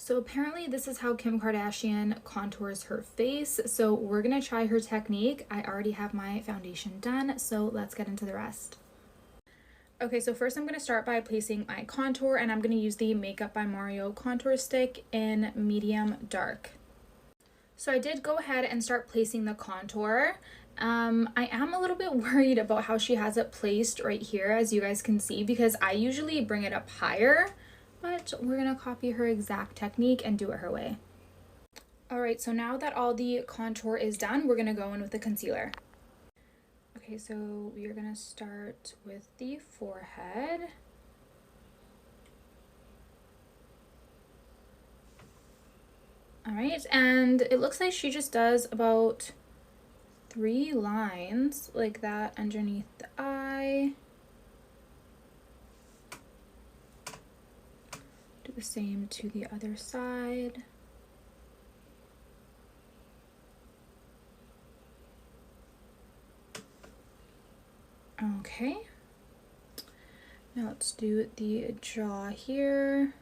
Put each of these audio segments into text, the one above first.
So apparently this is how Kim Kardashian contours her face. So we're gonna try her technique. I already have my foundation done, so let's get into the rest. Okay, so first I'm gonna start by placing my contour, and I'm gonna use the Makeup by Mario contour stick in medium dark. So I did go ahead and start placing the contour. I am a little bit worried about how she has it placed right here, as you guys can see, because I usually bring it up higher, but we're gonna copy her exact technique and do it her way. All right, so now that all the contour is done, we're gonna go in with the concealer. Okay, so we are gonna start with the forehead. All right, and it looks like she just does about 3 lines like that underneath the eye. Do the same to the other side. Okay. Now let's do the jaw here.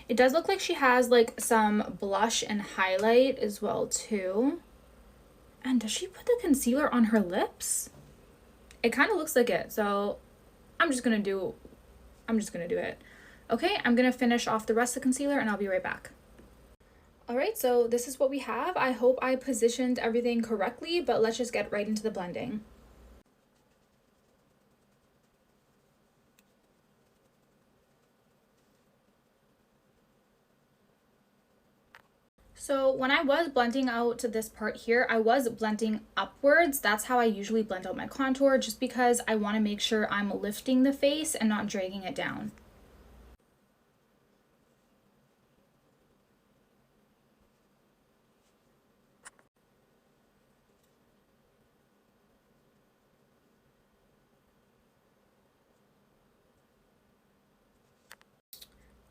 It does look like she has like some blush and highlight as well too. And does she put the concealer on her lips? It kind of looks like it, so I'm just gonna do it. Okay, I'm gonna finish off the rest of the concealer and I'll be right back. All right, so this is what we have. I hope I positioned everything correctly, but let's just get right into the blending. So when I was blending out this part here, I was blending upwards. That's how I usually blend out my contour, just because I want to make sure I'm lifting the face and not dragging it down.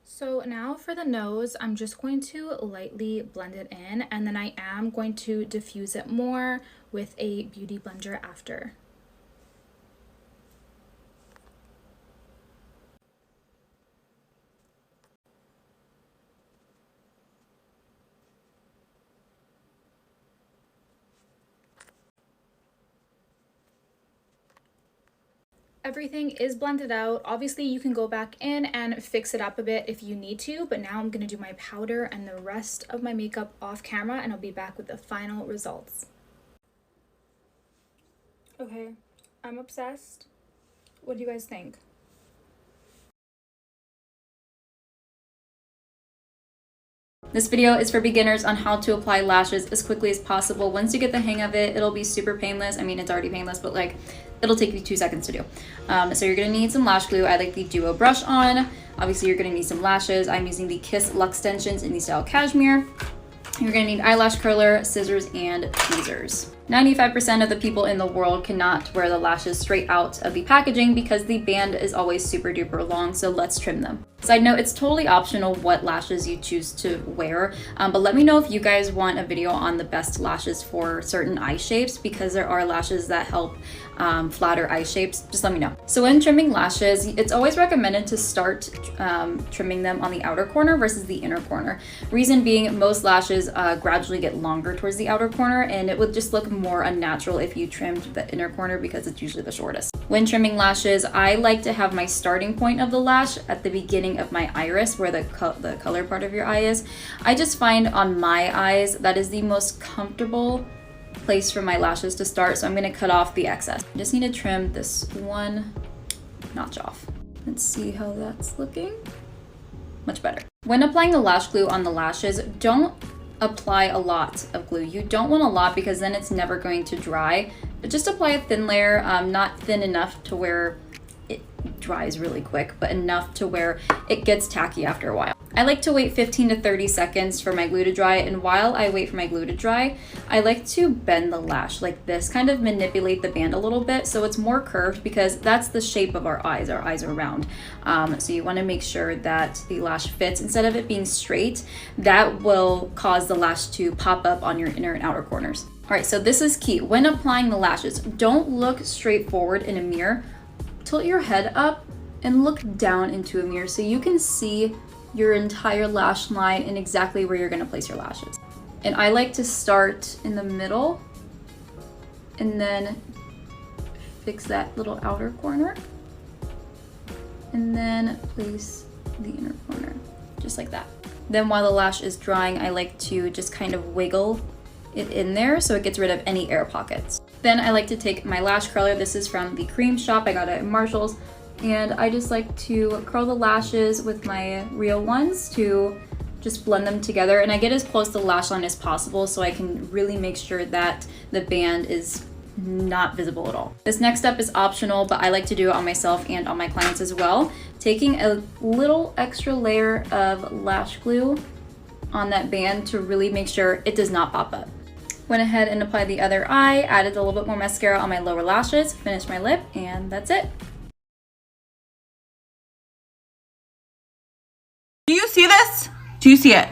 So now for the nose, I'm just going to lightly blend it in, and then I am going to diffuse it more with a beauty blender after. Everything is blended out. Obviously you can go back in and fix it up a bit if you need to, but now I'm gonna do my powder and the rest of my makeup off camera, and I'll be back with the final results. Okay, I'm obsessed. What do you guys think? This video is for beginners on how to apply lashes as quickly as possible. Once you get the hang of it, it'll be super painless. I mean, it's already painless, but like, it'll take you 2 seconds to do. So you're gonna need some lash glue. I like the Duo brush on. Obviously, you're gonna need some lashes. I'm using the Kiss Luxe Extensions in the style Cashmere. You're gonna need eyelash curler, scissors, and tweezers. 95% of the people in the world cannot wear the lashes straight out of the packaging because the band is always super duper long, so let's trim them. Side note, it's totally optional what lashes you choose to wear, but let me know if you guys want a video on the best lashes for certain eye shapes, because there are lashes that help flatter eye shapes. Just let me know. So when trimming lashes, it's always recommended to start trimming them on the outer corner versus the inner corner. Reason being, most lashes gradually get longer towards the outer corner, and it would just look more unnatural if you trimmed the inner corner because it's usually the shortest. When trimming lashes, I like to have my starting point of the lash at the beginning of my iris, where the color part of your eye is. I just find on my eyes that is the most comfortable place for my lashes to start, so I'm going to cut off the excess. I just need to trim this one notch off. Let's see how that's looking. Much better. When applying the lash glue on the lashes, don't apply a lot of glue. You don't want a lot because then it's never going to dry, but just apply a thin layer, not thin enough to where it dries really quick, but enough to where it gets tacky after a while. I like to wait 15 to 30 seconds for my glue to dry, and while I wait for my glue to dry, I like to bend the lash like this, kind of manipulate the band a little bit so it's more curved, because that's the shape of our eyes. Our eyes are round. So you want to make sure that the lash fits. Instead of it being straight, that will cause the lash to pop up on your inner and outer corners. All right, so this is key. When applying the lashes, don't look straight forward in a mirror. Tilt your head up and look down into a mirror so you can see your entire lash line and exactly where you're gonna place your lashes. And I like to start in the middle and then fix that little outer corner and then place the inner corner, just like that. Then while the lash is drying, I like to just kind of wiggle it in there so it gets rid of any air pockets. Then I like to take my lash curler. This is from the Cream Shop. I got it at Marshall's. And I just like to curl the lashes with my real ones to just blend them together. And I get as close to the lash line as possible so I can really make sure that the band is not visible at all. This next step is optional, but I like to do it on myself and on my clients as well. Taking a little extra layer of lash glue on that band to really make sure it does not pop up. Went ahead and applied the other eye, added a little bit more mascara on my lower lashes, finished my lip, and that's it. Do you see this? Do you see it?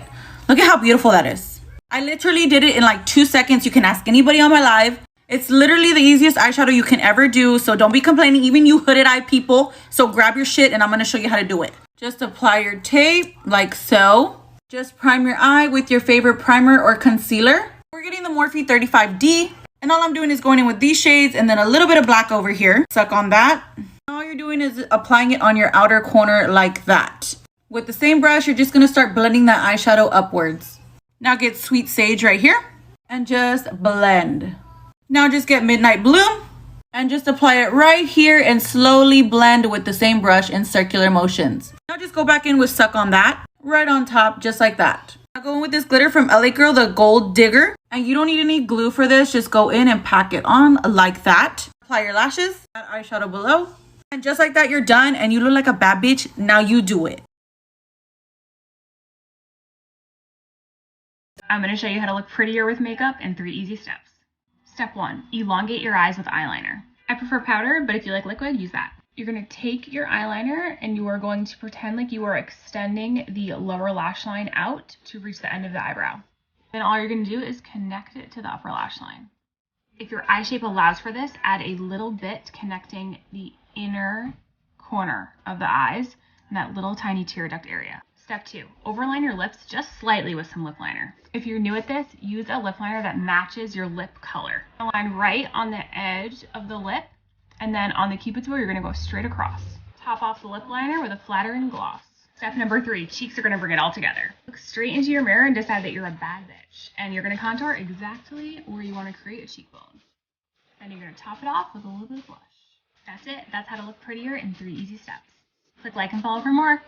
Look at how beautiful that is. I literally did it in like 2 seconds. You can ask anybody on my live. It's literally the easiest eyeshadow you can ever do. So don't be complaining, even you hooded eye people. So grab your shit and I'm gonna show you how to do it. Just apply your tape like so. Just prime your eye with your favorite primer or concealer. We're getting the Morphe 35D. And all I'm doing is going in with these shades and then a little bit of black over here. Suck on that. All you're doing is applying it on your outer corner like that. With the same brush, you're just gonna start blending that eyeshadow upwards. Now get Sweet Sage right here and just blend. Now just get Midnight Bloom and just apply it right here and slowly blend with the same brush in circular motions. Now just go back in with Suck on That right on top, just like that. Now go in with this glitter from LA Girl, the Gold Digger. And you don't need any glue for this. Just go in and pack it on like that. Apply your lashes, add eyeshadow below. And just like that, you're done and you look like a bad bitch. Now you do it. I'm going to show you how to look prettier with makeup in 3 easy steps. Step 1, elongate your eyes with eyeliner. I prefer powder, but if you like liquid, use that. You're going to take your eyeliner and you are going to pretend like you are extending the lower lash line out to reach the end of the eyebrow. Then all you're going to do is connect it to the upper lash line. If your eye shape allows for this, add a little bit connecting the inner corner of the eyes in that little tiny tear duct area. Step 2, overline your lips just slightly with some lip liner. If you're new at this, use a lip liner that matches your lip color. Align right on the edge of the lip, and then on the cupid's bow, you're gonna go straight across. Top off the lip liner with a flattering gloss. Step number 3, cheeks are gonna bring it all together. Look straight into your mirror and decide that you're a bad bitch. And you're gonna contour exactly where you wanna create a cheekbone. Then you're gonna top it off with a little bit of blush. That's it, that's how to look prettier in 3 easy steps. Click like and follow for more.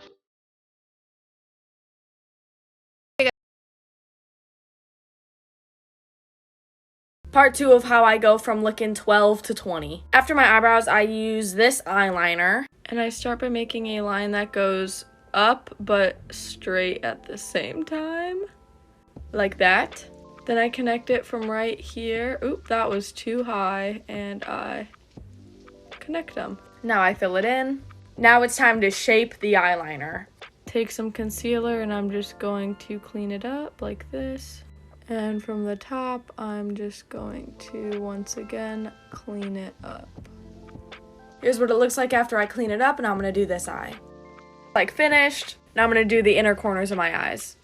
Part 2 of how I go from looking 12 to 20. After my eyebrows, I use this eyeliner. And I start by making a line that goes up but straight at the same time. Like that. Then I connect it from right here. Oop, that was too high. And I connect them. Now I fill it in. Now it's time to shape the eyeliner. Take some concealer and I'm just going to clean it up like this. And from the top, I'm just going to, once again, clean it up. Here's what it looks like after I clean it up, and I'm going to do this eye. Like finished. Now I'm going to do the inner corners of my eyes.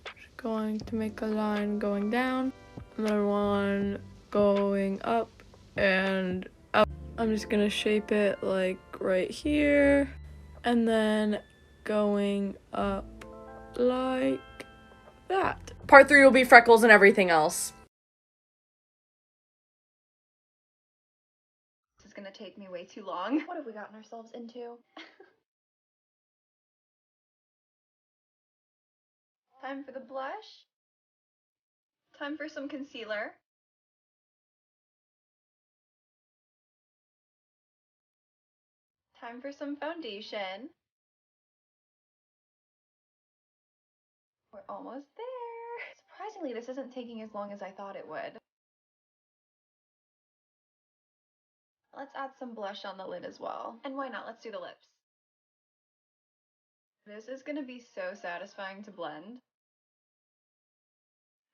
Just going to make a line going down, another one going up and up. I'm just going to shape it like right here, and then going up like that. Part 3 will be freckles and everything else. This is gonna take me way too long. What have we gotten ourselves into? Time for the blush. Time for some concealer. Time for some foundation. We're almost there. Surprisingly, this isn't taking as long as I thought it would. Let's add some blush on the lid as well. And why not? Let's do the lips. This is gonna be so satisfying to blend.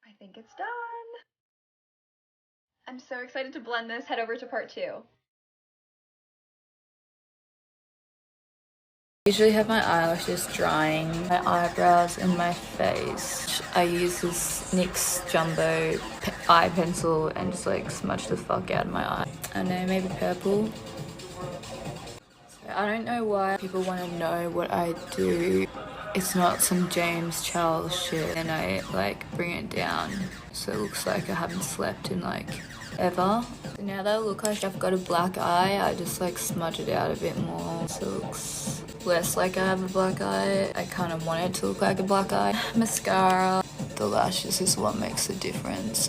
I think it's done. I'm so excited to blend this. Head over to part 2. Usually have my eyelashes drying, my eyebrows and my face. I use this NYX Jumbo eye pencil and just like smudge the fuck out of my eye. I know, maybe purple. So I don't know why people want to know what I do. It's not some James Charles shit, and I like bring it down so it looks like I haven't slept in like ever. So now that I look like I've got a black eye, I just like smudge it out a bit more so it looks less like I have a black eye. I kind of want it to look like a black eye. Mascara. The lashes is what makes the difference.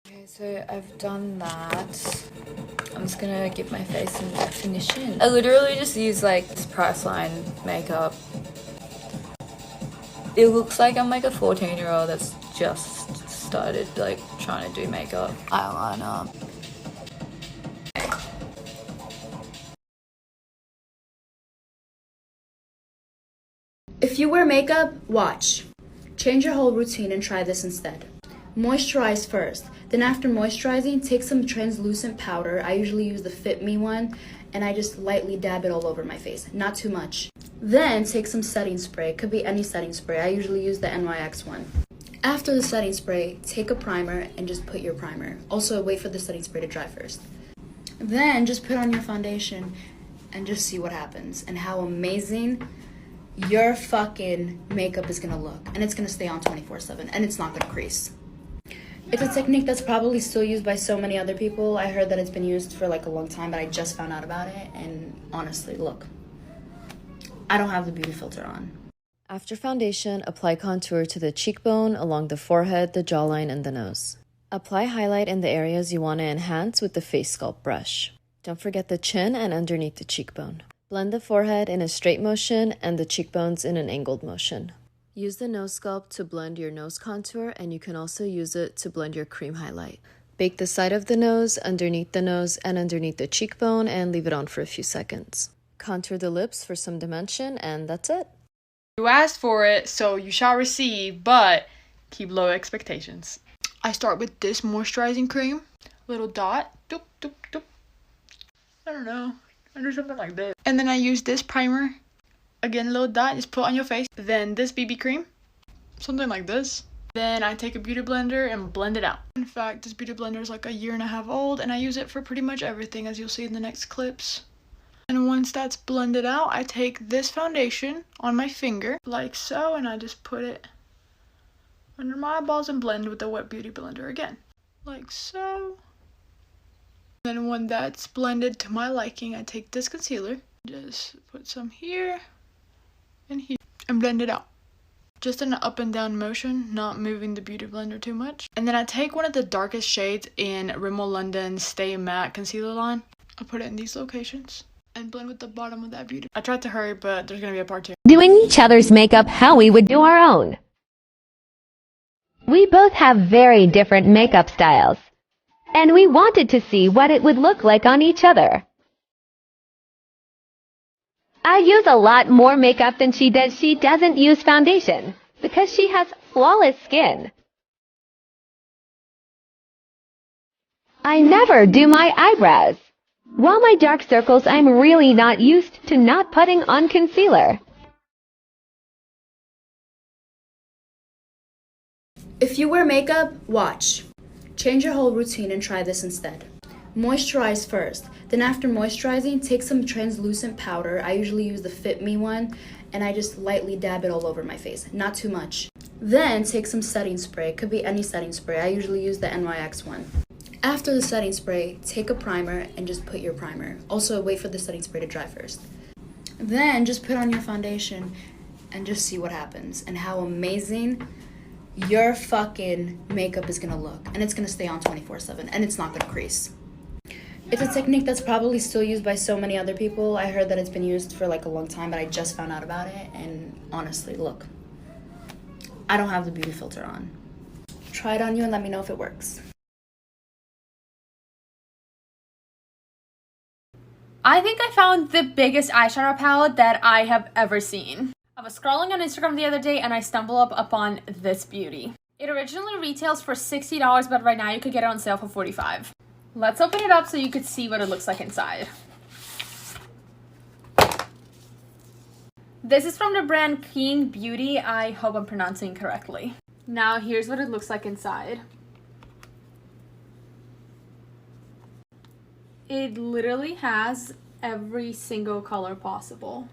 Okay, so I've done that. I'm just gonna give my face some definition. I literally just use like this Priceline makeup. It looks like I'm like a 14-year-old that's just started like trying to do makeup. Eyeliner. If you wear makeup, watch. Change your whole routine and try this instead. Moisturize first. Then after moisturizing, take some translucent powder. I usually use the Fit Me one, and I just lightly dab it all over my face, not too much. Then take some setting spray. It could be any setting spray. I usually use the NYX one. After the setting spray, take a primer and just put your primer. Also, wait for the setting spray to dry first. Then just put on your foundation and just see what happens and how amazing your fucking makeup is gonna look. And it's gonna stay on 24/7 and it's not gonna crease. It's a technique that's probably still used by so many other people. I heard that it's been used for like a long time, but I just found out about it. And honestly, look, I don't have the beauty filter on. After foundation, apply contour to the cheekbone, along the forehead, the jawline, and the nose. Apply highlight in the areas you want to enhance with the face sculpt brush. Don't forget the chin and underneath the cheekbone. Blend the forehead in a straight motion and the cheekbones in an angled motion. Use the nose sculpt to blend your nose contour, and you can also use it to blend your cream highlight. Bake the side of the nose, underneath the nose, and underneath the cheekbone, and leave it on for a few seconds. Contour the lips for some dimension, and that's it. You asked for it, so you shall receive, but keep low expectations. I start with this moisturizing cream, little dot, doop, doop, doop. I don't know, I do something like this. And then I use this primer, again, little dot, just put on your face. Then this BB cream, something like this. Then I take a beauty blender and blend it out. In fact, this beauty blender is like a 1.5 years old, and I use it for pretty much everything, as you'll see in the next clips. And once that's blended out, I take this foundation on my finger, like so, and I just put it under my eyeballs and blend with the wet beauty blender again, like so. Then when that's blended to my liking, I take this concealer, just put some here and here, and blend it out. Just in an up and down motion, not moving the beauty blender too much. And then I take one of the darkest shades in Rimmel London Stay Matte Concealer line. I put it in these locations and blend with the bottom of that beauty. I tried to hurry, but there's gonna be a part 2. Doing each other's makeup how we would do our own. We both have very different makeup styles, and we wanted to see what it would look like on each other. I use a lot more makeup than she does. She doesn't use foundation because she has flawless skin. I never do my eyebrows. While my dark circles, I'm really not used to not putting on concealer. If you wear makeup, watch. Change your whole routine and try this instead. Moisturize first. Then after moisturizing, take some translucent powder. I usually use the Fit Me one, and I just lightly dab it all over my face, not too much. Then take some setting spray. It could be any setting spray. I usually use the NYX one. After the setting spray, take a primer and just put your primer. Also, wait for the setting spray to dry first. Then just put on your foundation and just see what happens and how amazing your fucking makeup is gonna look. And it's gonna stay on 24/7 and it's not gonna crease. It's a technique that's probably still used by so many other people. I heard that it's been used for like a long time, but I just found out about it. And honestly, look, I don't have the beauty filter on. Try it on you and let me know if it works. I think I found the biggest eyeshadow palette that I have ever seen. I was scrolling on Instagram the other day and I stumbled upon this beauty. It originally retails for $60, but right now you could get it on sale for $45. Let's open it up so you could see what it looks like inside. This is from the brand King Beauty. I hope I'm pronouncing correctly. Now here's what it looks like inside. It literally has every single color possible.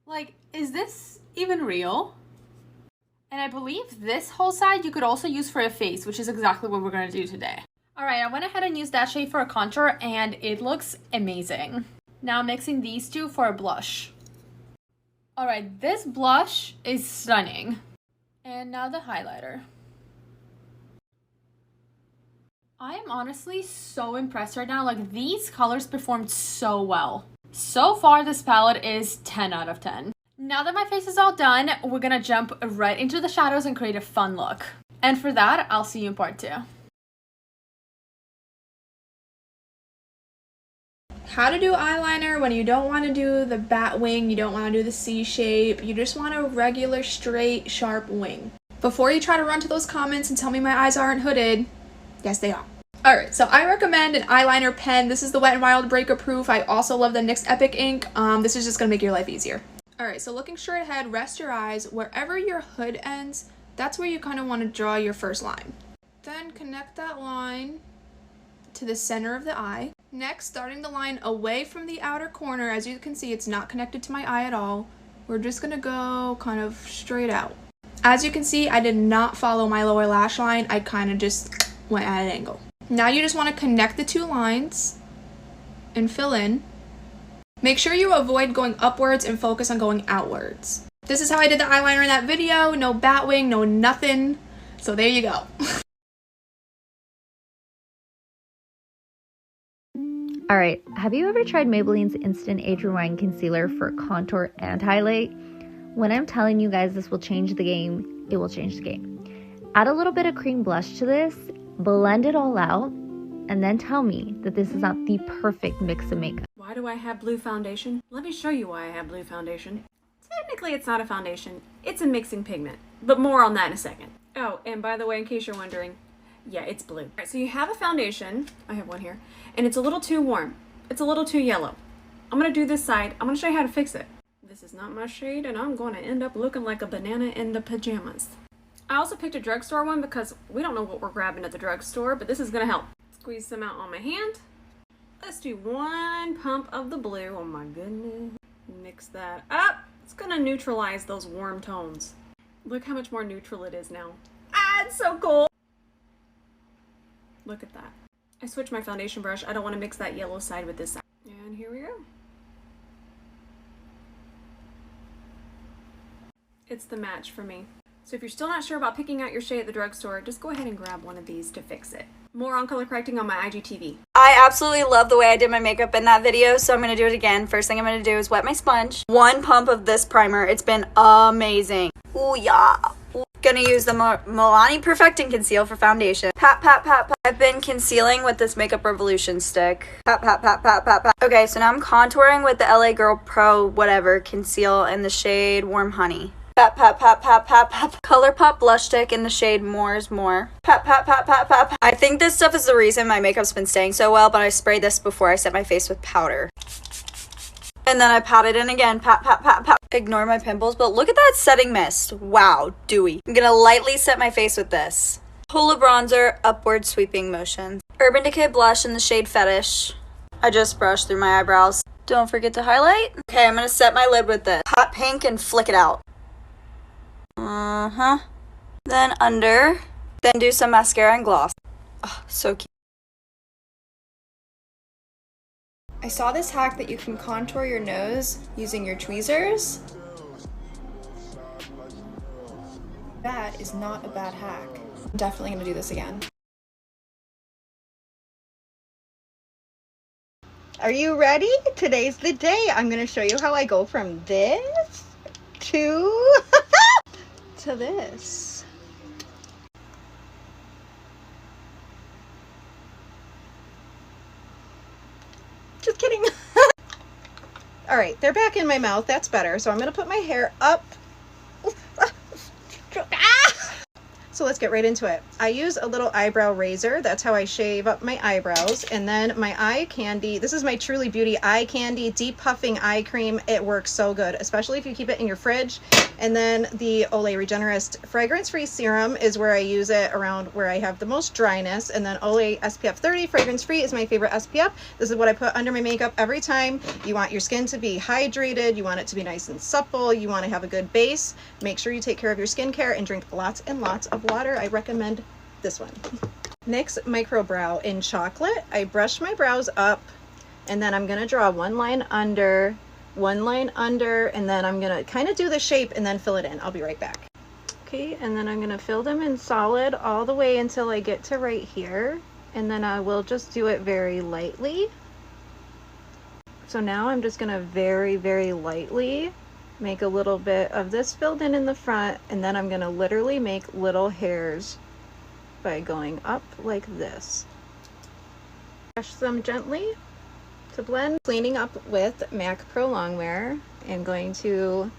Like, is this even real? And I believe this whole side you could also use for a face, which is exactly what we're going to do today. Alright, I went ahead and used that shade for a contour and it looks amazing. Now I'm mixing these two for a blush. Alright, this blush is stunning. And now the highlighter. I am honestly so impressed right now. Like, these colors performed so well. So far, this palette is 10 out of 10. Now that my face is all done, we're gonna jump right into the shadows and create a fun look. And for that, I'll see you in part 2. How to do eyeliner when you don't want to do the bat wing, you don't want to do the C shape, you just want a regular, straight, sharp wing. Before you try to run to those comments and tell me my eyes aren't hooded, yes they are. Alright, so I recommend an eyeliner pen. This is the Wet n Wild Breaker Proof. I also love the NYX Epic ink. This is just going to make your life easier. Alright, so looking straight ahead, rest your eyes. Wherever your hood ends, that's where you kind of want to draw your first line. Then connect that line to the center of the eye. Next, starting the line away from the outer corner, as you can see, it's not connected to my eye at all. We're just going to go kind of straight out. As you can see, I did not follow my lower lash line. I kind of just went at an angle. Now you just want to connect the two lines and fill in. Make sure you avoid going upwards and focus on going outwards. This is how I did the eyeliner in that video. No bat wing, no nothing. So there you go. Alright, have you ever tried Maybelline's Instant Age Rewind Concealer for contour and highlight? When I'm telling you guys this will change the game, it will change the game. Add a little bit of cream blush to this, blend it all out, and then tell me that this is not the perfect mix of makeup. Why do I have blue foundation? Let me show you why I have blue foundation. Technically, it's not a foundation. It's a mixing pigment, but more on that in a second. Oh, and by the way, in case you're wondering, yeah, it's blue. All right, so you have a foundation, I have one here, and it's a little too warm. It's a little too yellow. I'm gonna do this side. I'm gonna show you how to fix it. This is not my shade, and I'm gonna end up looking like a banana in the pajamas. I also picked a drugstore one because we don't know what we're grabbing at the drugstore, but this is gonna help. Squeeze some out on my hand. Let's do one pump of the blue. Oh my goodness. Mix that up. It's gonna neutralize those warm tones. Look how much more neutral it is now. Ah, it's so cool. Look at that. I switched my foundation brush. I don't want to mix that yellow side with this side. And here we go. It's the match for me. So if you're still not sure about picking out your shade at the drugstore, just go ahead and grab one of these to fix it. More on color correcting on my IGTV. I absolutely love the way I did my makeup in that video, so I'm going to do it again. First thing I'm going to do is wet my sponge. One pump of this primer. It's been amazing. Ooh, yeah. Gonna use the Milani Perfecting Conceal for foundation. Pat, pat, pat, pat. I've been concealing with this Makeup Revolution stick. Pat, pat, pat, pat, pat, pat. Okay, so now I'm contouring with the LA Girl Pro whatever conceal in the shade Warm Honey. Pat, pat, pat, pat, pat, pat. ColourPop blush stick in the shade More is More. Pat, pat, pat, pat, pat, pat. I think this stuff is the reason my makeup's been staying so well, but I sprayed this before I set my face with powder. And then I pat it in again. Pat, pat, pat, pat. Ignore my pimples, but look at that setting mist. Wow, dewy. I'm gonna lightly set my face with this. Hoola bronzer, upward sweeping motion. Urban Decay blush in the shade Fetish. I just brushed through my eyebrows. Don't forget to highlight. Okay, I'm gonna set my lid with this. Hot pink and flick it out. Then under. Then do some mascara and gloss. Oh, so cute. I saw this hack that you can contour your nose using your tweezers. That is not a bad hack. I'm definitely gonna do this again. Are you ready? Today's the day. I'm gonna show you how I go from this to to this. Just kidding. All right, they're back in my mouth. That's better. So I'm gonna put my hair up. So let's get right into it. I use a little eyebrow razor. That's how I shave up my eyebrows. And then my eye candy, this is my Truly Beauty eye candy deep puffing eye cream. It works so good, especially if you keep it in your fridge. And then the Olay Regenerist fragrance-free serum is where I use it around where I have the most dryness. And then Olay SPF 30 fragrance-free is my favorite SPF. This is what I put under my makeup every time. You want your skin to be hydrated, you want it to be nice and supple, you want to have a good base. Make sure you take care of your skincare and drink lots and lots of water. I recommend this one. NYX Micro Brow in chocolate. I brush my brows up and then I'm gonna draw one line under, and then I'm gonna kind of do the shape and then fill it in. I'll be right back. Okay, and then I'm gonna fill them in solid all the way until I get to right here, and then I will just do it very lightly. So now I'm just gonna very, very lightly make a little bit of this filled in the front, and then I'm gonna literally make little hairs by going up like this. Brush them gently to blend. Cleaning up with MAC Pro Longwear and going to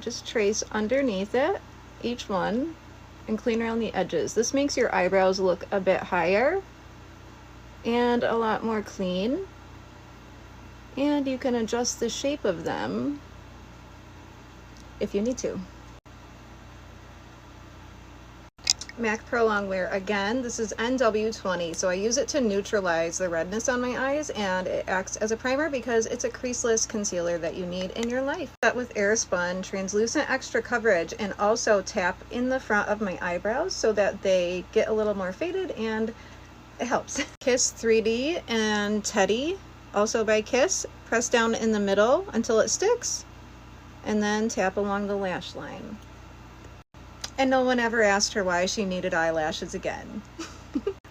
just trace underneath it, each one, and clean around the edges. This makes your eyebrows look a bit higher and a lot more clean, and you can adjust the shape of them if you need to. MAC Pro Longwear again, this is NW20, so I use it to neutralize the redness on my eyes, and it acts as a primer because it's a creaseless concealer that you need in your life. That with Airspun translucent extra coverage, and also tap in the front of my eyebrows so that they get a little more faded, and it helps. Kiss 3D and Teddy, also by Kiss. Press down in the middle until it sticks, and then tap along the lash line. And no one ever asked her why she needed eyelashes again.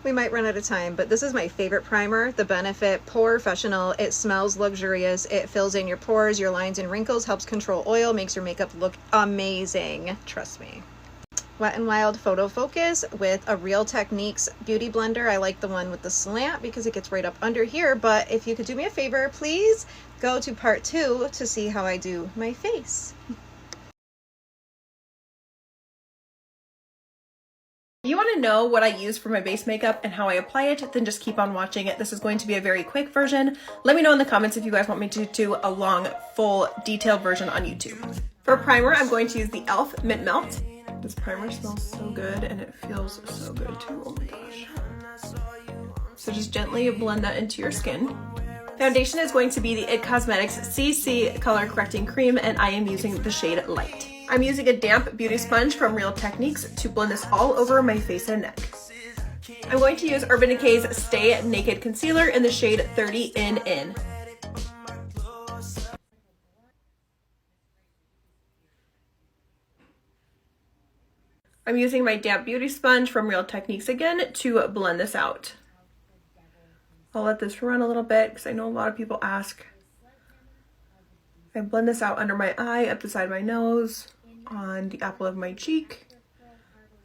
We might run out of time, but this is my favorite primer, the Benefit Professional. It smells luxurious. It fills in your pores, your lines and wrinkles, helps control oil, makes your makeup look amazing. Trust me. Wet n Wild Photo Focus with a Real Techniques beauty blender. I like the one with the slant because it gets right up under here, but if you could do me a favor, please go to part 2 to see how I do my face. If you want to know what I use for my base makeup and how I apply it, then just keep on watching it. This is going to be a very quick version. Let me know in the comments if you guys want me to do a long, full, detailed version on YouTube. For primer, I'm going to use the e.l.f. Mint Melt. This primer smells so good and it feels so good too. Oh my gosh. So just gently blend that into your skin. Foundation is going to be the IT Cosmetics CC Color Correcting Cream, and I am using the shade Light. I'm using a damp beauty sponge from Real Techniques to blend this all over my face and neck. I'm going to use Urban Decay's Stay Naked Concealer in the shade 30 In. I'm using my damp beauty sponge from Real Techniques again to blend this out. I'll let this run a little bit because I know a lot of people ask. I blend this out under my eye, up the side of my nose, on the apple of my cheek,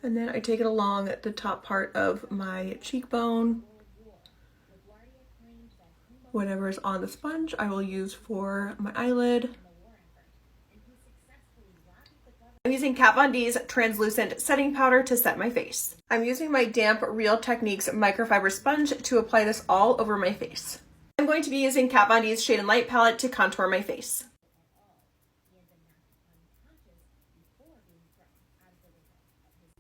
and then I take it along the top part of my cheekbone. Whatever is on the sponge, I will use for my eyelid. I'm using Kat Von D's translucent setting powder to set my face. I'm using my damp Real Techniques microfiber sponge to apply this all over my face. I'm going to be using Kat Von D's Shade and Light palette to contour my face.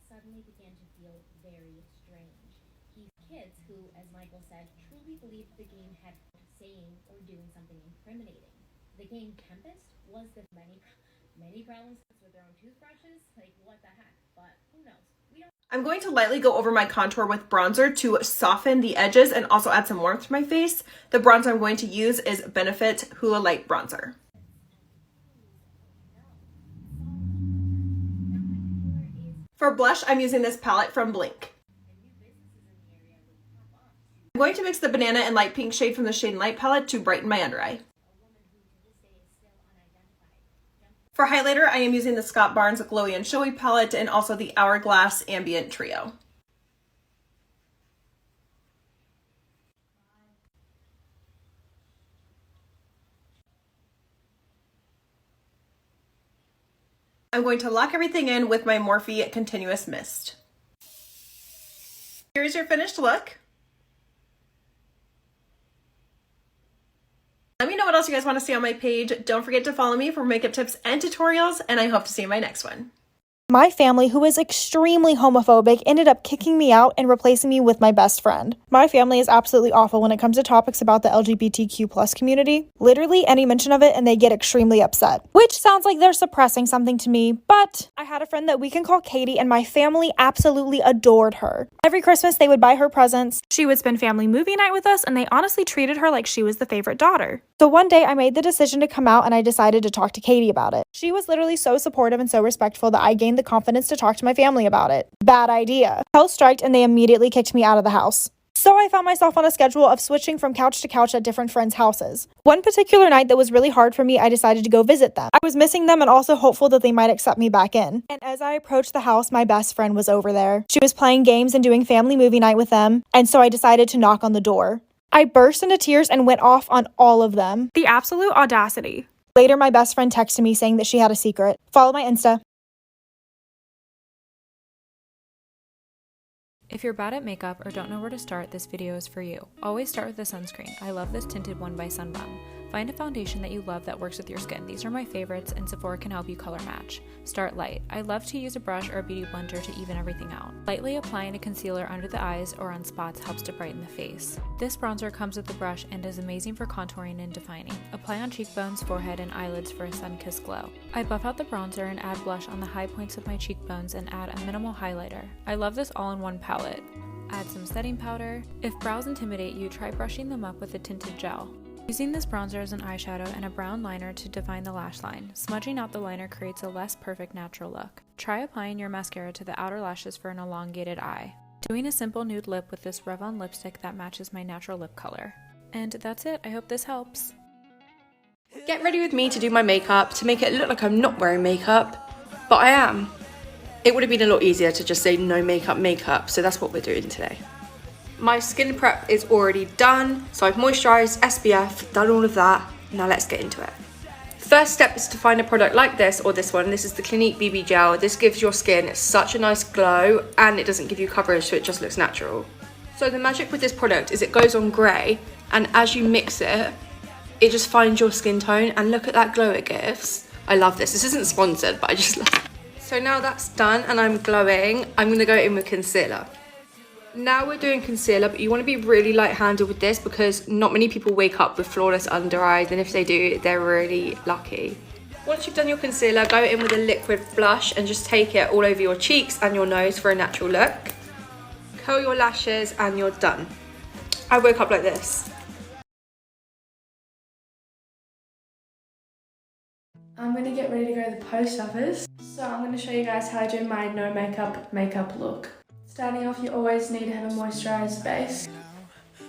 Suddenly began to feel very strange. Kids who, as Michael said, truly believed the game had saying or doing something incriminating. The game Tempest was the many problems with their own toothbrushes. Like, what the heck? But who knows? We don't. I'm going to lightly go over my contour with bronzer to soften the edges and also add some warmth to my face. The bronzer I'm going to use is Benefit Hoola Light Bronzer. For blush, I'm using this palette from Blink. I'm going to mix the banana and light pink shade from the Shade and Light palette to brighten my under eye. For highlighter, I am using the Scott Barnes Glowy and Showy palette and also the Hourglass Ambient Trio. I'm going to lock everything in with my Morphe Continuous Mist. Here's your finished look. Let me know what else you guys want to see on my page. Don't forget to follow me for makeup tips and tutorials, and I hope to see you in my next one. My family, who is extremely homophobic, ended up kicking me out and replacing me with my best friend. My family is absolutely awful when it comes to topics about the LGBTQ+ community. Literally any mention of it and they get extremely upset. Which sounds like they're suppressing something to me, but I had a friend that we can call Katie and my family absolutely adored her. Every Christmas they would buy her presents, she would spend family movie night with us, and they honestly treated her like she was the favorite daughter. So one day I made the decision to come out and I decided to talk to Katie about it. She was literally so supportive and so respectful that I gained the confidence to talk to my family about it. Bad idea. Hell striked and they immediately kicked me out of the house. So I found myself on a schedule of switching from couch to couch at different friends' houses. One particular night that was really hard for me, I decided to go visit them. I was missing them and also hopeful that they might accept me back in. And as I approached the house, my best friend was over there. She was playing games and doing family movie night with them, and so I decided to knock on the door. I burst into tears and went off on all of them. The absolute audacity. Later, my best friend texted me saying that she had a secret. Follow my Insta. If you're bad at makeup or don't know where to start, this video is for you. Always start with a sunscreen. I love this tinted one by Sunbum. Find a foundation that you love that works with your skin. These are my favorites, and Sephora can help you color match. Start light. I love to use a brush or a beauty blender to even everything out. Lightly applying a concealer under the eyes or on spots helps to brighten the face. This bronzer comes with a brush and is amazing for contouring and defining. Apply on cheekbones, forehead, and eyelids for a sun-kissed glow. I buff out the bronzer and add blush on the high points of my cheekbones and add a minimal highlighter. I love this all-in-one palette. Add some setting powder. If brows intimidate you, try brushing them up with a tinted gel. Using this bronzer as an eyeshadow and a brown liner to define the lash line. Smudging out the liner creates a less perfect natural look. Try applying your mascara to the outer lashes for an elongated eye. Doing a simple nude lip with this Revlon lipstick that matches my natural lip color. And that's it. I hope this helps. Get ready with me to do my makeup to make it look like I'm not wearing makeup, but I am. It would have been a lot easier to just say no makeup, so that's what we're doing today. My skin prep is already done, so I've moisturised, SPF, done all of that. Now let's get into it. First step is to find a product like this or this one. This is the Clinique BB Gel. This gives your skin such a nice glow and it doesn't give you coverage, so it just looks natural. So the magic with this product is it goes on grey, and as you mix it, it just finds your skin tone, and look at that glow it gives. I love this. This isn't sponsored, but I just love it. So now that's done and I'm glowing, I'm going to go in with concealer. Now we're doing concealer, but you want to be really light-handed with this because not many people wake up with flawless under eyes, and if they do, they're really lucky. Once you've done your concealer, go in with a liquid blush and just take it all over your cheeks and your nose for a natural look. Curl your lashes and you're done. I woke up like this. I'm going to get ready to go to the post office. So I'm going to show you guys how I do my no makeup look. Starting off, you always need to have a moisturised base.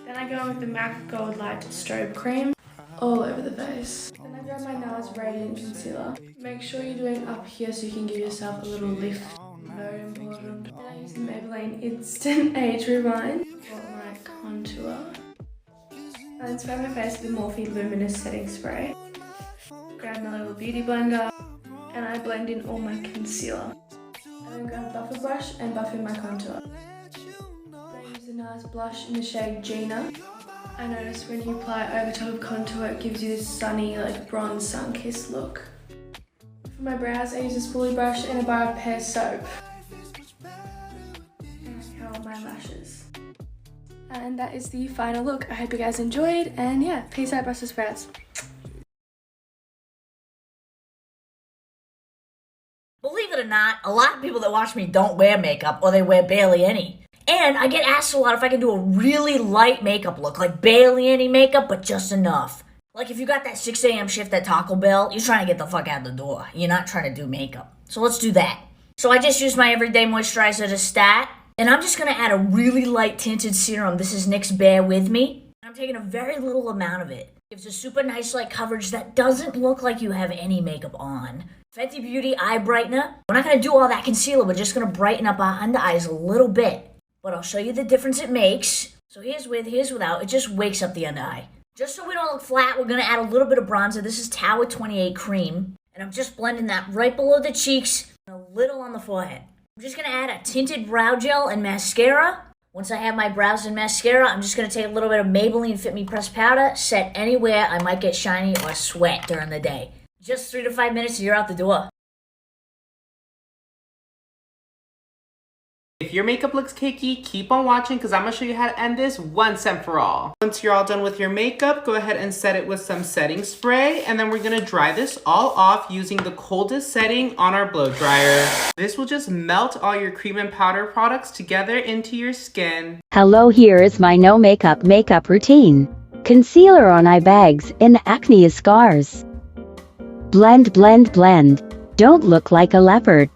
Then I go with the MAC Gold Light Strobe Cream all over the face. Then I grab my NARS Radiant Concealer. Make sure you're doing up here so you can give yourself a little lift. Very important. Then I use the Maybelline Instant Age Rewind for my contour. I then spray my face with the Morphe Luminous Setting Spray. Grab my little beauty blender and I blend in all my concealer. I then grab a buffer brush and buff in my contour. Then I use a nice blush in the shade Gina. I notice when you apply it over top of contour, it gives you this sunny, like bronze sun-kissed look. For my brows, I use a spoolie brush and a bar of pear soap. And I curl my lashes. And that is the final look. I hope you guys enjoyed, and yeah, peace out, Brussels sprouts. Believe it or not, a lot of people that watch me don't wear makeup, or they wear barely any. And I get asked a lot if I can do a really light makeup look, like barely any makeup, but just enough. Like if you got that 6 a.m. shift at Taco Bell, you're trying to get the fuck out the door. You're not trying to do makeup. So let's do that. So I just used my everyday moisturizer to start, and I'm just gonna add a really light tinted serum. This is NYX Bear With Me. I'm taking a very little amount of it. Gives a super nice light coverage that doesn't look like you have any makeup on. Fenty Beauty Eye Brightener. We're not gonna do all that concealer, we're just gonna brighten up our under eyes a little bit. But I'll show you the difference it makes. So here's with, here's without. It just wakes up the under eye. Just so we don't look flat, we're gonna add a little bit of bronzer. This is Tower 28 Cream. And I'm just blending that right below the cheeks and a little on the forehead. I'm just gonna add a tinted brow gel and mascara. Once I have my brows and mascara, I'm just going to take a little bit of Maybelline Fit Me Pressed Powder, set anywhere I might get shiny or sweat during the day. Just 3 to 5 minutes and you're out the door. If your makeup looks cakey, keep on watching because I'm going to show you how to end this once and for all. Once you're all done with your makeup, go ahead and set it with some setting spray, and then we're going to dry this all off using the coldest setting on our blow dryer. This will just melt all your cream and powder products together into your skin. Hello, here is my no makeup routine. Concealer on eye bags and acne scars. Blend, blend, blend. Don't look like a leopard.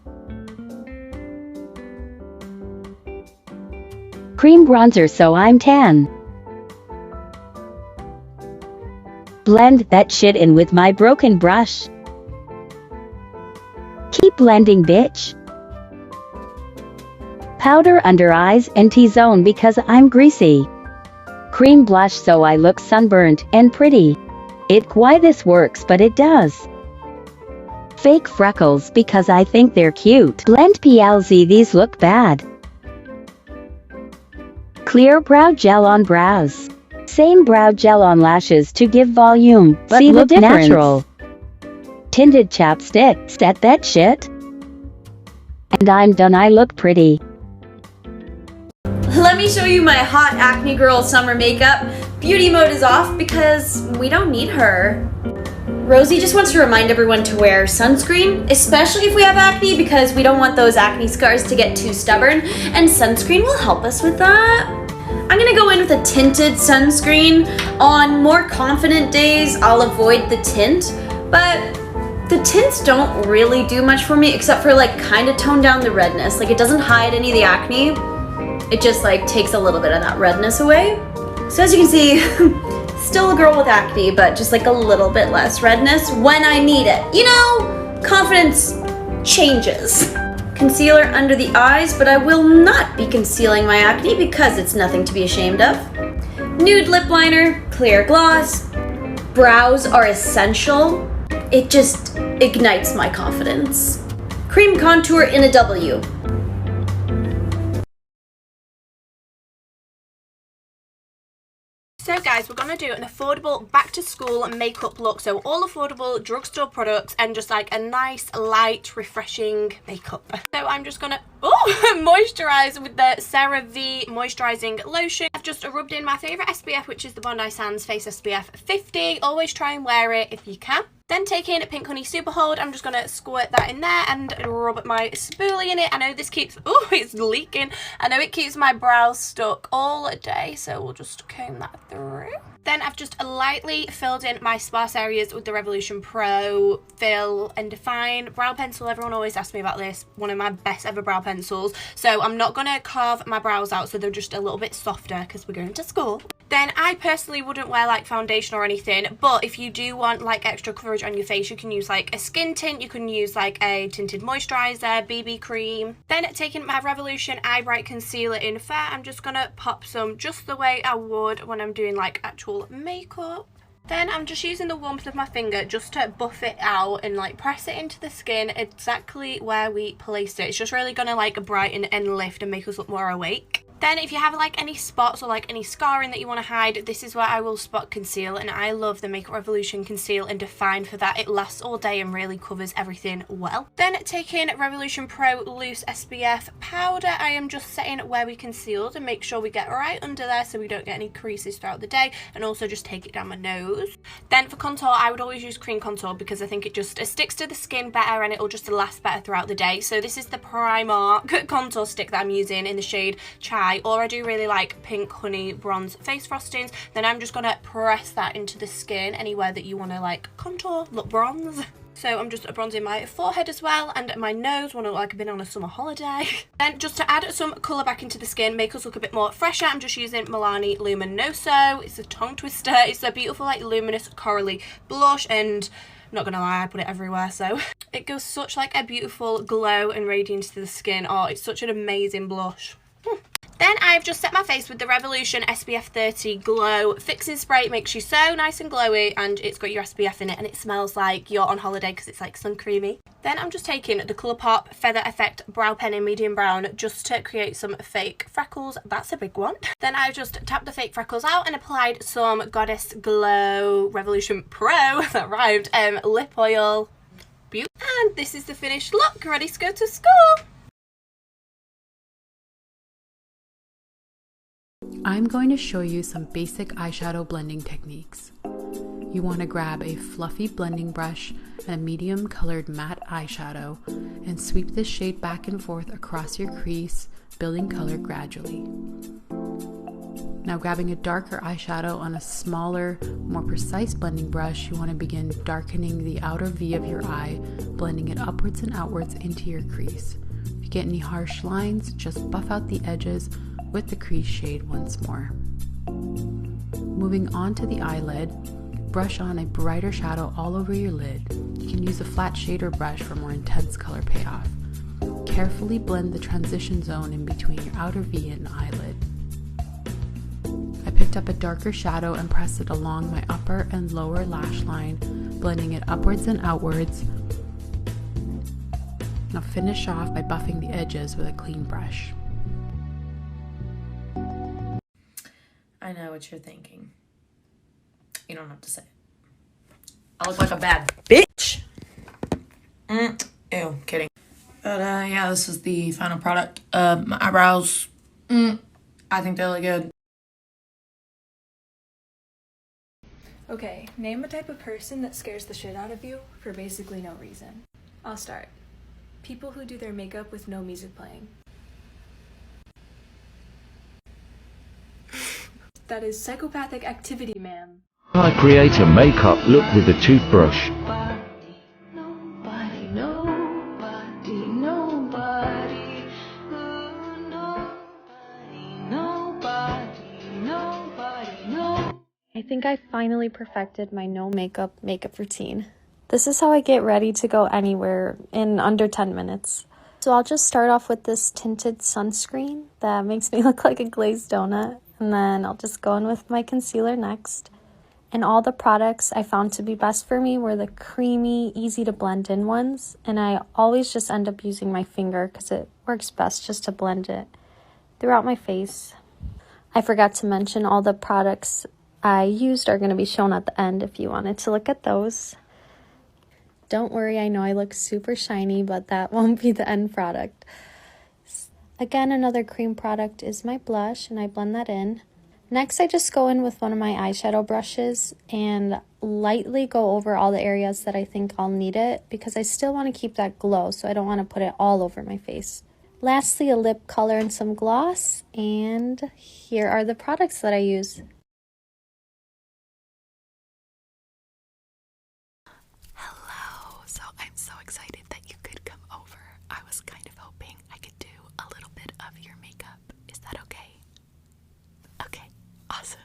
Cream bronzer so I'm tan. Blend that shit in with my broken brush. Keep blending, bitch. Powder under eyes and T-zone because I'm greasy. Cream blush so I look sunburnt and pretty. Why this works, but it does. Fake freckles because I think they're cute. Blend PLZ, these look bad. Clear brow gel on brows. Same brow gel on lashes to give volume, but see look the difference. Natural. Tinted chapstick, set that shit. And I'm done, I look pretty. Let me show you my hot acne girl summer makeup. Beauty mode is off because we don't need her. Rosie just wants to remind everyone to wear sunscreen, especially if we have acne, because we don't want those acne scars to get too stubborn, and sunscreen will help us with that. I'm gonna go in with a tinted sunscreen. On more confident days, I'll avoid the tint, but the tints don't really do much for me except for like kind of tone down the redness. Like it doesn't hide any of the acne. It just like takes a little bit of that redness away. So as you can see, still a girl with acne, but just like a little bit less redness when I need it. You know, confidence changes. Concealer under the eyes, but I will not be concealing my acne because it's nothing to be ashamed of. Nude lip liner, clear gloss. Brows are essential. It just ignites my confidence. Cream contour in a W. So guys, we're going to do an affordable back to school makeup look. So all affordable drugstore products and just like a nice, light, refreshing makeup. So I'm just going to moisturize with the CeraVe moisturizing lotion. I've just rubbed in my favorite SPF, which is the Bondi Sands Face SPF 50. Always try and wear it if you can. Then taking Pink Honey Super Hold, I'm just going to squirt that in there and rub my spoolie in it. I know this keeps, oh, it's leaking. I know it keeps my brows stuck all day, so we'll just comb that through. Then I've just lightly filled in my sparse areas with the Revolution Pro Fill and Define brow pencil. Everyone always asks me about this. One of my best ever brow pencils. So I'm not going to carve my brows out so they're just a little bit softer because we're going to school. Then I personally wouldn't wear like foundation or anything, but if you do want like extra coverage on your face, you can use like a skin tint, you can use like a tinted moisturizer, BB cream. Then taking my Revolution Eye Bright Concealer in Fair, I'm just gonna pop some just the way I would when I'm doing like actual makeup. Then I'm just using the warmth of my finger just to buff it out and like press it into the skin exactly where we placed it. It's just really gonna like brighten and lift and make us look more awake. Then if you have like any spots or like any scarring that you want to hide, this is where I will spot conceal, and I love the Makeup Revolution Conceal and Define for that. It lasts all day and really covers everything well. Then taking Revolution Pro Loose SPF powder, I am just setting where we concealed and make sure we get right under there so we don't get any creases throughout the day, and also just take it down my nose. Then for contour, I would always use cream contour because I think it just sticks to the skin better and it will just last better throughout the day. So this is the Primark contour stick that I'm using in the shade Chai, or I do really like Pink Honey Bronze Face Frostings. Then I'm just going to press that into the skin anywhere that you want to like contour, look bronze. So I'm just bronzing my forehead as well and my nose, want to look like I've been on a summer holiday. Then just to add some colour back into the skin, make us look a bit more fresher, I'm just using Milani Luminoso. It's a tongue twister. It's a beautiful like luminous corally blush, and I'm not gonna lie, I put it everywhere, so it gives such like a beautiful glow and radiance to the skin. Oh, it's such an amazing blush. Then I've just set my face with the Revolution SPF 30 Glow Fixing Spray. It makes you so nice and glowy, and it's got your SPF in it, and it smells like you're on holiday because it's like sun creamy. Then I'm just taking the Colourpop Feather Effect Brow Pen in medium brown just to create some fake freckles. That's a big one. Then I've just tapped the fake freckles out and applied some Goddess Glow Revolution Pro, that rhymed, lip oil. Beauty. And this is the finished look, ready to go to school. I'm going to show you some basic eyeshadow blending techniques. You want to grab a fluffy blending brush and a medium colored matte eyeshadow and sweep this shade back and forth across your crease, building color gradually. Now grabbing a darker eyeshadow on a smaller, more precise blending brush, you want to begin darkening the outer V of your eye, blending it upwards and outwards into your crease. If you get any harsh lines, just buff out the edges with the crease shade once more. Moving on to the eyelid, brush on a brighter shadow all over your lid. You can use a flat shader brush for more intense color payoff. Carefully blend the transition zone in between your outer V and eyelid. I picked up a darker shadow and pressed it along my upper and lower lash line, blending it upwards and outwards. Now finish off by buffing the edges with a clean brush. I know what you're thinking. You don't have to say it. I look like a bad bitch. Ew, kidding. But yeah, this is the final product. My eyebrows, I think they look good. Okay, name a type of person that scares the shit out of you for basically no reason. I'll start. People who do their makeup with no music playing. That is psychopathic activity, ma'am. I create a makeup look with a toothbrush. I think I finally perfected my no makeup routine. This is how I get ready to go anywhere in under 10 minutes. So I'll just start off with this tinted sunscreen that makes me look like a glazed donut. And then I'll just go in with my concealer next. And all the products I found to be best for me were the creamy, easy to blend in ones. And I always just end up using my finger because it works best just to blend it throughout my face. I forgot to mention all the products I used are going to be shown at the end if you wanted to look at those. Don't worry, I know I look super shiny, but that won't be the end product. Again, another cream product is my blush, and I blend that in. Next, I just go in with one of my eyeshadow brushes and lightly go over all the areas that I think I'll need it because I still want to keep that glow, so I don't want to put it all over my face. Lastly, a lip color and some gloss, and here are the products that I use. Hello, so I'm so excited that you could come over. I was kind of hoping I could do a little bit of your makeup. Is that okay? Okay, awesome.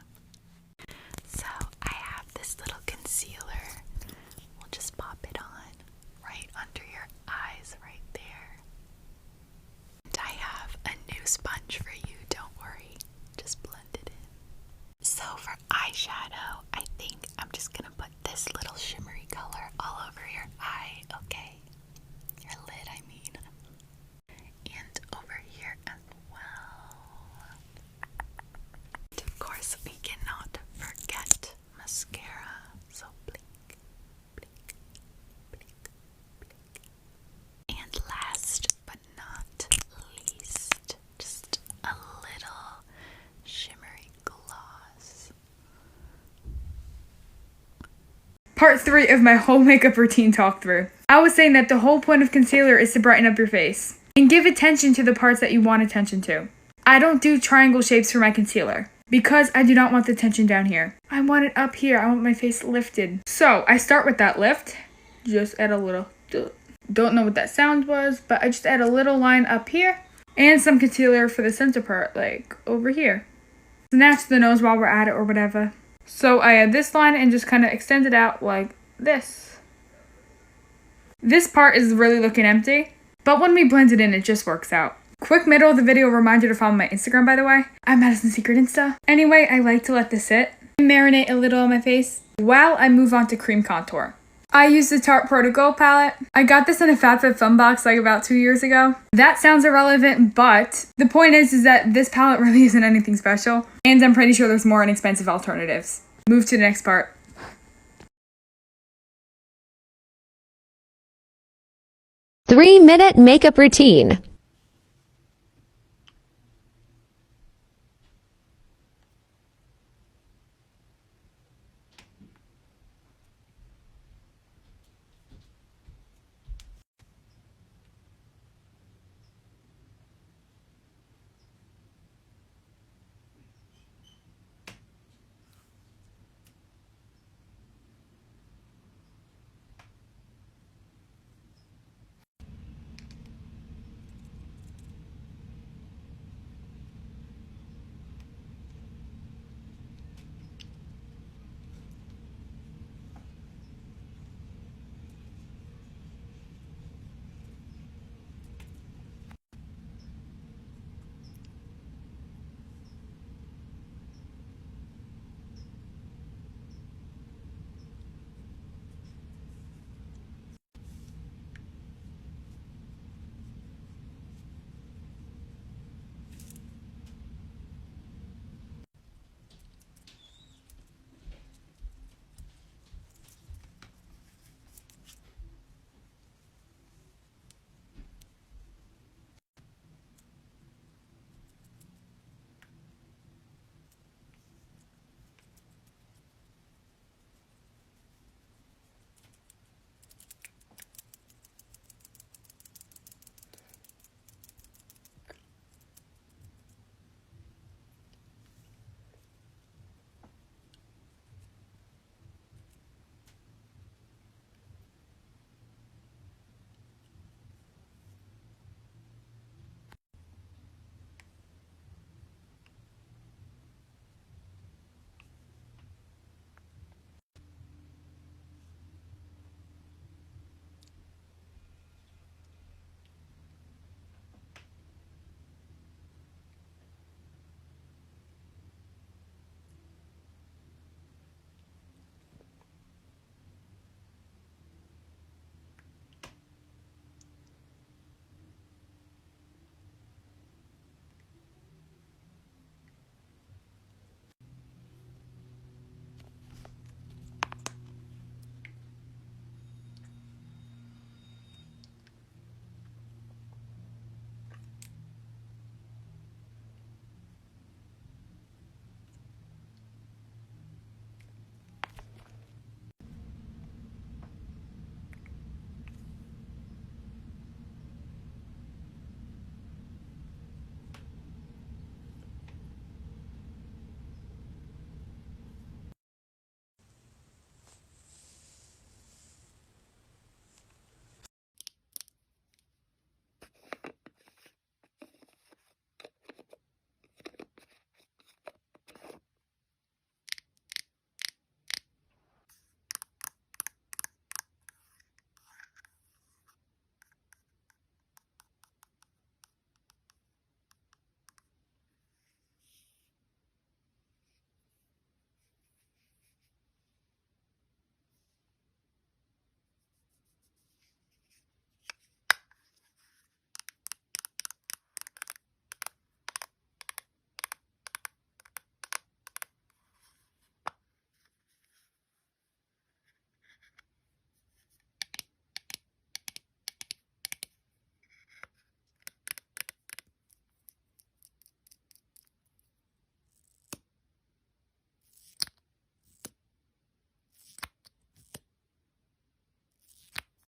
So I have this little concealer. We'll just pop it on right under your eyes right there. And I have a new sponge for you, don't worry. Just blend it in. So for eyeshadow, I think I'm just gonna put this little shimmery color all over your eye, okay? Your lid, I mean. And over here as well. And of course, we cannot forget mascara. So blink, blink, blink, blink. And last but not least, just a little shimmery gloss. Part 3 of my whole makeup routine talk through. I was saying that the whole point of concealer is to brighten up your face and give attention to the parts that you want attention to. I don't do triangle shapes for my concealer because I do not want the tension down here. I want it up here. I want my face lifted. So I start with that lift. Just add a little, don't know what that sound was, but I just add a little line up here and some concealer for the center part, like over here. Snatch the nose while we're at it or whatever. So I add this line and just kind of extend it out like this. This part is really looking empty, but when we blend it in, it just works out. Quick middle of the video reminder to follow my Instagram, by the way. I'm Madison Secret Insta. Anyway, I like to let this sit and marinate a little on my face while I move on to cream contour. I use the Tarte Protocol palette. I got this in a FabFitFun box like about 2 years ago. That sounds irrelevant, but the point is that this palette really isn't anything special, and I'm pretty sure there's more inexpensive alternatives. Move to the next part. 3-minute makeup routine.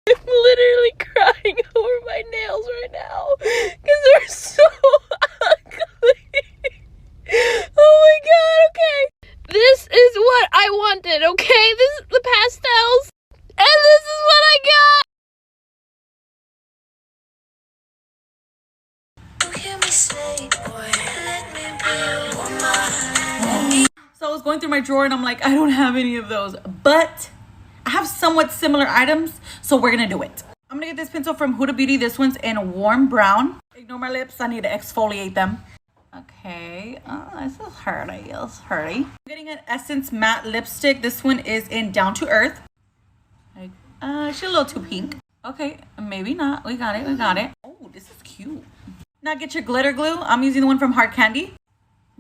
I'm literally crying over my nails right now because they're so ugly. Oh my god, okay. This is what I wanted, okay? This is the pastels, and this is what I got. So I was going through my drawer and I'm like, I don't have any of those, but I have somewhat similar items, so we're gonna do it. I'm gonna get this pencil from Huda Beauty. This one's in warm brown. Ignore my lips. I need to exfoliate them. Okay. This is hurty. It's hurty. I'm getting an Essence matte lipstick. This one is in Down to Earth. Like, she's a little too pink. Okay, maybe not. We got it. We got it. Oh, this is cute. Now get your glitter glue. I'm using the one from Hard Candy.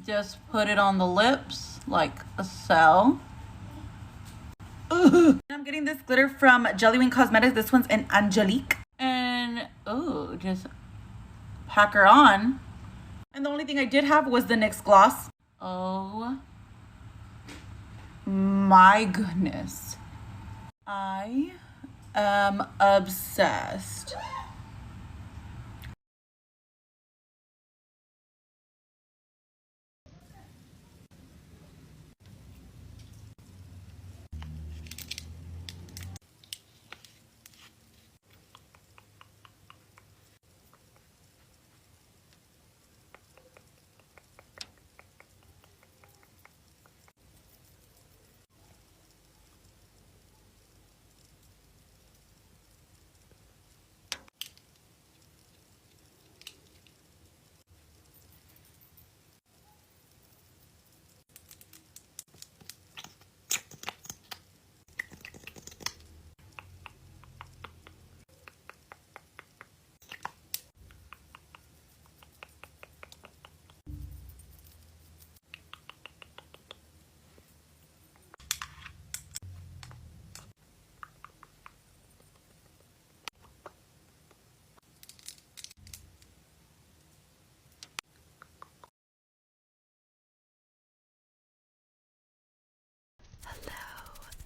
Just put it on the lips like so. Ooh. I'm getting this glitter from Jellywing Cosmetics. This one's in Angelique. And, oh, just pack her on. And the only thing I did have was the NYX gloss. Oh my goodness. I am obsessed.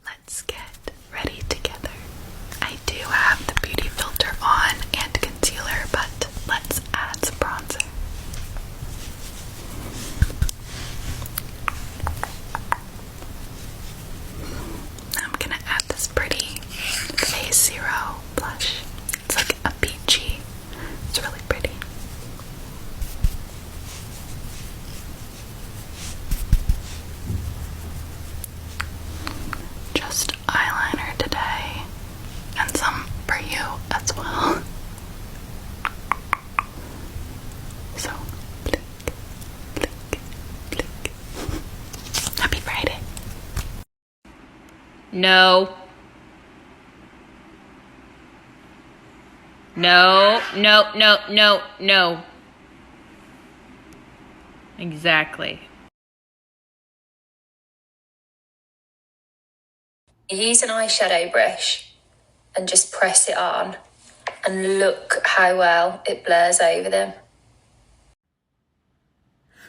Let's get ready together. I do have the beauty filter on and concealer, but let's add some bronzer. I'm gonna add this pretty Phase Zero blush. It's like a peachy. It's really pretty. Just eyeliner today, and some for you as well. So, blink, blink, blink. Happy Friday. No. No, no, no, no, no. Exactly. Use an eyeshadow brush and just press it on, and look how well it blurs over them.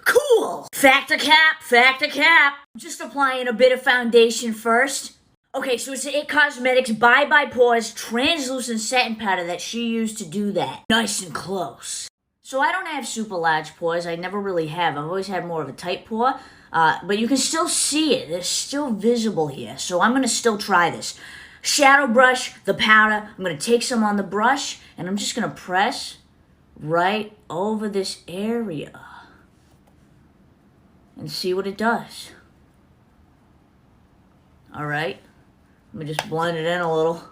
Cool! Factor cap, factor cap. Just applying a bit of foundation first. Okay, so it's the It Cosmetics Bye Bye Pores translucent satin powder that she used to do that. Nice and close. So I don't have super large pores. I never really have. I've always had more of a tight pore. But you can still see it. It's still visible here. So I'm going to still try this. Shadow brush, the powder. I'm going to take some on the brush, and I'm just going to press right over this area and see what it does. Alright. Let me just blend it in a little.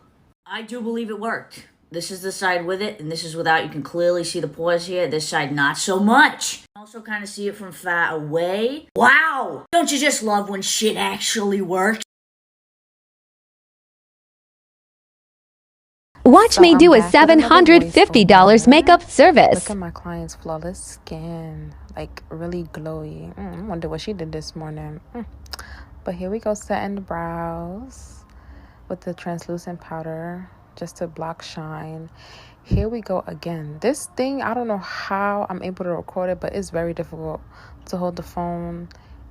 I do believe it worked. This is the side with it, and this is without. You can clearly see the pores here. This side, not so much. Also kind of see it from far away. Wow! Don't you just love when shit actually works? Watch me do a $750 makeup service. Look at my client's flawless skin, like really glowy. I wonder what she did this morning. But here we go, setting the brows with the translucent powder just to block shine. Here we go again. This thing, I don't know how I'm able to record it, but it's very difficult to hold the phone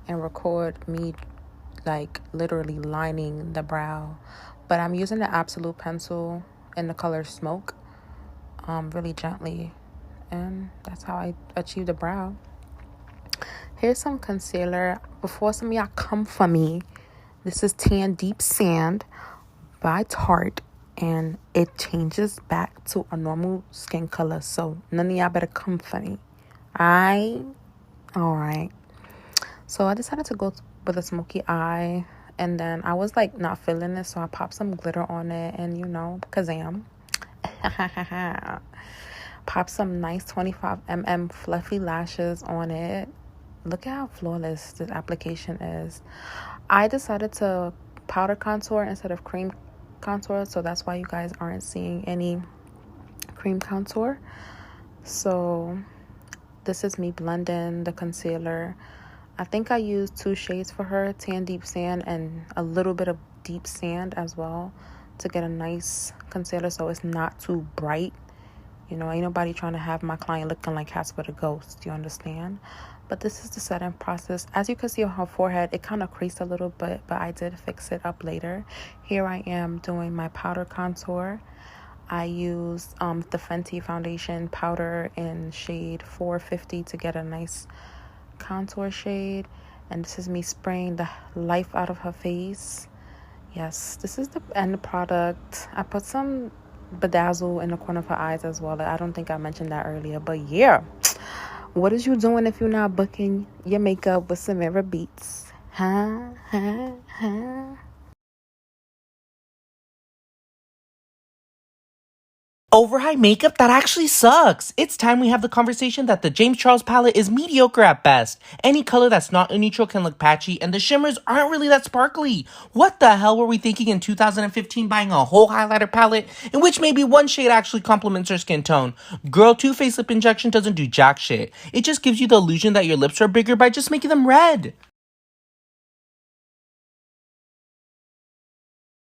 and record me like literally lining the brow. But I'm using the Absolute pencil in the color Smoke, really gently, and that's how I achieve the brow. Here's some concealer. Before some of y'all come for me, this is Tan Deep Sand by Tarte, and it changes back to a normal skin color, so none of y'all better come for me. Alright. So I decided to go with a smoky eye, and then I was like not feeling it, so I popped some glitter on it, and you know, kazam. Pop some nice 25mm fluffy lashes on it. Look at how flawless this application is. I decided to powder contour instead of cream contour, so that's why you guys aren't seeing any cream contour. So this is me blending the concealer. I think I used 2 shades for her, Tan Deep Sand and a little bit of Deep Sand as well, to get a nice concealer so it's not too bright. You know, ain't nobody trying to have my client looking like Casper the Ghost, you understand? But this is the setting process. As you can see on her forehead, it kind of creased a little bit, but I did fix it up later. Here I am doing my powder contour. I used the Fenty foundation powder in shade 450 to get a nice contour shade. And this is me spraying the life out of her face. Yes, this is the end product. I put some bedazzle in the corner of her eyes as well. I don't think I mentioned that earlier, but yeah, what is you doing if you're not booking your makeup with Samira Beats? Huh? Overhyped makeup? That actually sucks. It's time we have the conversation that the James Charles palette is mediocre at best. Any color that's not a neutral can look patchy, and the shimmers aren't really that sparkly. What the hell were we thinking in 2015 buying a whole highlighter palette in which maybe one shade actually complements your skin tone? Girl, Too Faced lip injection doesn't do jack shit. It just gives you the illusion that your lips are bigger by just making them red.